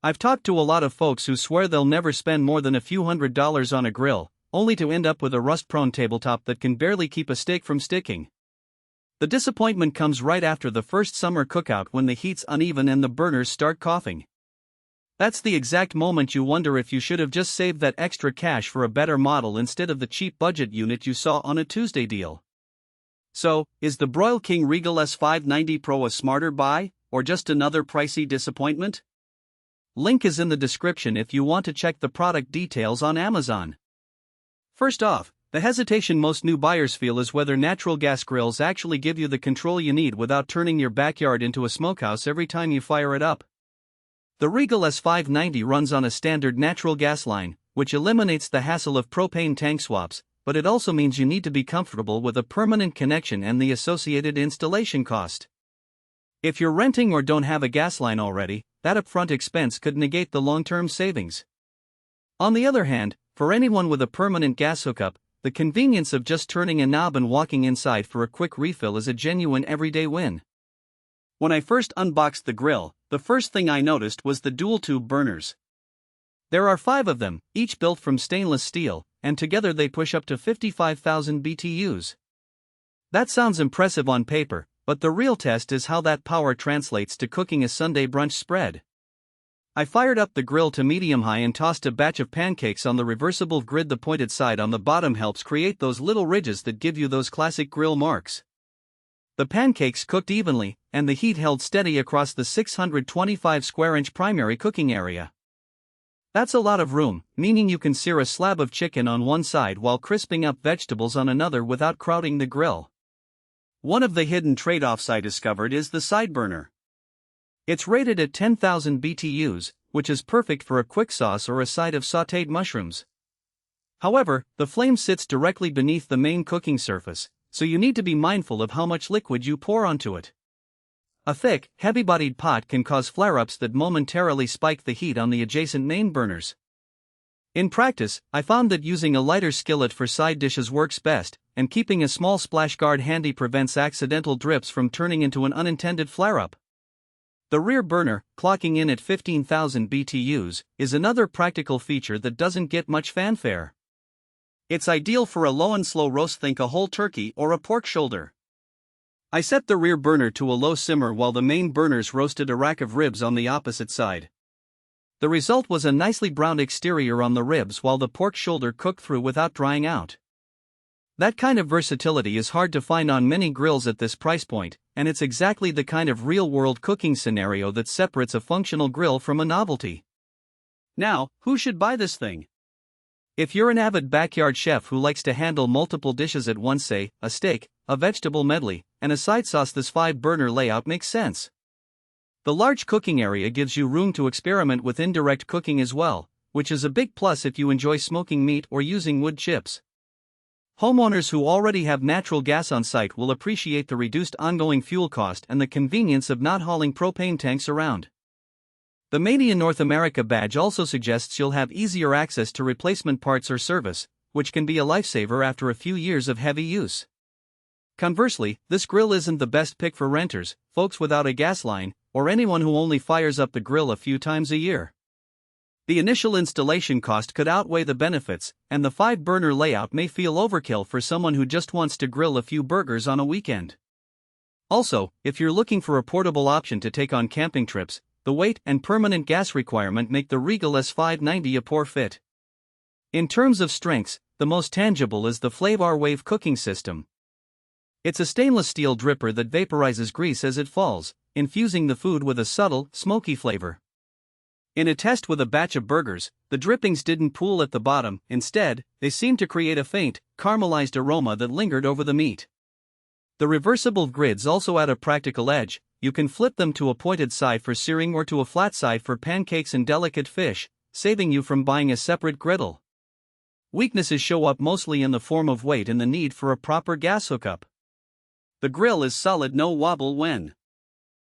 I've talked to a lot of folks who swear they'll never spend more than a few $100s on a grill, only to end up with a rust-prone tabletop that can barely keep a steak from sticking. The disappointment comes right after the first summer cookout when the heat's uneven and the burners start coughing. That's the exact moment you wonder if you should have just saved that extra cash for a better model instead of the cheap budget unit you saw on a Tuesday deal. So, is the Broil King Regal S590 Pro a smarter buy, or just another pricey disappointment? Link is in the description if you want to check the product details on Amazon. First off, the hesitation most new buyers feel is whether natural gas grills actually give you the control you need without turning your backyard into a smokehouse every time you fire it up. The Regal S590 runs on a standard natural gas line, which eliminates the hassle of propane tank swaps, but it also means you need to be comfortable with a permanent connection and the associated installation cost. If you're renting or don't have a gas line already, that upfront expense could negate the long-term savings. On the other hand, for anyone with a permanent gas hookup, the convenience of just turning a knob and walking inside for a quick refill is a genuine everyday win. When I first unboxed the grill, the first thing I noticed was the dual-tube burners. There are 5 of them, each built from stainless steel, and together they push up to 55,000 BTUs. That sounds impressive on paper, but the real test is how that power translates to cooking a Sunday brunch spread. I fired up the grill to medium-high and tossed a batch of pancakes on the reversible grid. The pointed side on the bottom helps create those little ridges that give you those classic grill marks. The pancakes cooked evenly, and the heat held steady across the 625 square inch primary cooking area. That's a lot of room, meaning you can sear a slab of chicken on one side while crisping up vegetables on another without crowding the grill. One of the hidden trade-offs I discovered is the side burner. It's rated at 10,000 BTUs, which is perfect for a quick sauce or a side of sautéed mushrooms. However, the flame sits directly beneath the main cooking surface, so you need to be mindful of how much liquid you pour onto it. A thick, heavy-bodied pot can cause flare-ups that momentarily spike the heat on the adjacent main burners. In practice, I found that using a lighter skillet for side dishes works best, and keeping a small splash guard handy prevents accidental drips from turning into an unintended flare-up. The rear burner, clocking in at 15,000 BTUs, is another practical feature that doesn't get much fanfare. It's ideal for a low and slow roast, think a whole turkey or a pork shoulder. I set the rear burner to a low simmer while the main burners roasted a rack of ribs on the opposite side. The result was a nicely browned exterior on the ribs while the pork shoulder cooked through without drying out. That kind of versatility is hard to find on many grills at this price point, and it's exactly the kind of real-world cooking scenario that separates a functional grill from a novelty. Now, who should buy this thing? If you're an avid backyard chef who likes to handle multiple dishes at once, say, a steak, a vegetable medley, and a side sauce, this 5-burner layout makes sense. The large cooking area gives you room to experiment with indirect cooking as well, which is a big plus if you enjoy smoking meat or using wood chips. Homeowners who already have natural gas on site will appreciate the reduced ongoing fuel cost and the convenience of not hauling propane tanks around. The Made in North America badge also suggests you'll have easier access to replacement parts or service, which can be a lifesaver after a few years of heavy use. Conversely, this grill isn't the best pick for renters, folks without a gas line, or anyone who only fires up the grill a few times a year. The initial installation cost could outweigh the benefits, and the 5-burner layout may feel overkill for someone who just wants to grill a few burgers on a weekend. Also, if you're looking for a portable option to take on camping trips, the weight and permanent gas requirement make the Regal S590 a poor fit. In terms of strengths, the most tangible is the Flavor Wave cooking system. It's a stainless steel dripper that vaporizes grease as it falls, infusing the food with a subtle, smoky flavor. In a test with a batch of burgers, the drippings didn't pool at the bottom. Instead, they seemed to create a faint, caramelized aroma that lingered over the meat. The reversible grids also add a practical edge. You can flip them to a pointed side for searing or to a flat side for pancakes and delicate fish, saving you from buying a separate griddle. Weaknesses show up mostly in the form of weight and the need for a proper gas hookup. The grill is solid, no wobble when